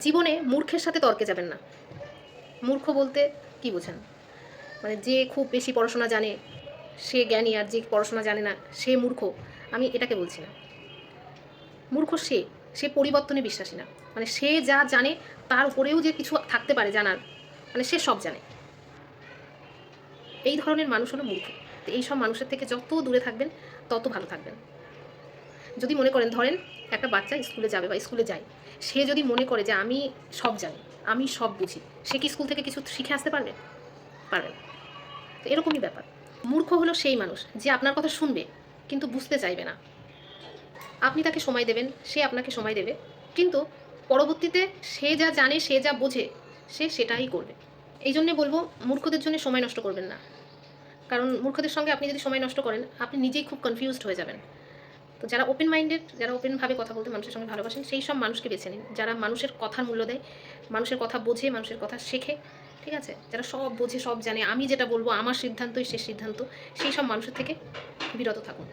জীবনে মূর্খের সাথে তর্কে যাবেন না। মূর্খ বলতে কি বোঝেন? মানে যে খুব বেশি পড়াশোনা জানে সে জ্ঞানী, আর যে পড়াশোনা জানে না সে মূর্খ, আমি এটাকে বলছি না। মূর্খ সে পরিবর্তনে বিশ্বাসী না। মানে সে যা জানে তার উপরেও যে কিছু থাকতে পারে জানার, মানে সে সব জানে। এই ধরনের মানুষ হলো মূর্খ। তো এইসব মানুষের থেকে যত দূরে থাকবেন তত ভালো থাকবেন। যদি মনে করেন, ধরেন একটা বাচ্চা স্কুলে যাবে বা স্কুলে যায়, সে যদি মনে করে যে আমি সব জানি, আমি সব বুঝি, সে কি স্কুল থেকে কিছু শিখে আসতে পারবে? পারবে না। তো এরকমই ব্যাপার। মূর্খ হলো সেই মানুষ যে আপনার কথা শুনবে কিন্তু বুঝতে চাইবে না। আপনি তাকে সময় দেবেন, সে আপনাকে সময় দেবে, কিন্তু পরবর্তীতে সে যা জানে, সে যা বোঝে, সে সেটাই করবে। এই জন্যে বলবো, মূর্খদের জন্য সময় নষ্ট করবেন না। কারণ মূর্খদের সঙ্গে আপনি যদি সময় নষ্ট করেন, আপনি নিজেই খুব কনফিউজড হয়ে যাবেন। তো যারা ওপেন মাইন্ডেড, যারা ওপেনভাবে কথা বলতে মানুষের সঙ্গে ভালোবাসেন, সেই সব মানুষকে বেছে নিন যারা মানুষের কথার মূল্য দেয়, মানুষের কথা বোঝে, মানুষের কথা শেখে। ঠিক আছে? যারা সব বোঝে, সব জানে, আমি যেটা বলবো আমার সিদ্ধান্তই শেষ সিদ্ধান্ত, সেই সব মানুষের থেকে বিরত থাকুন।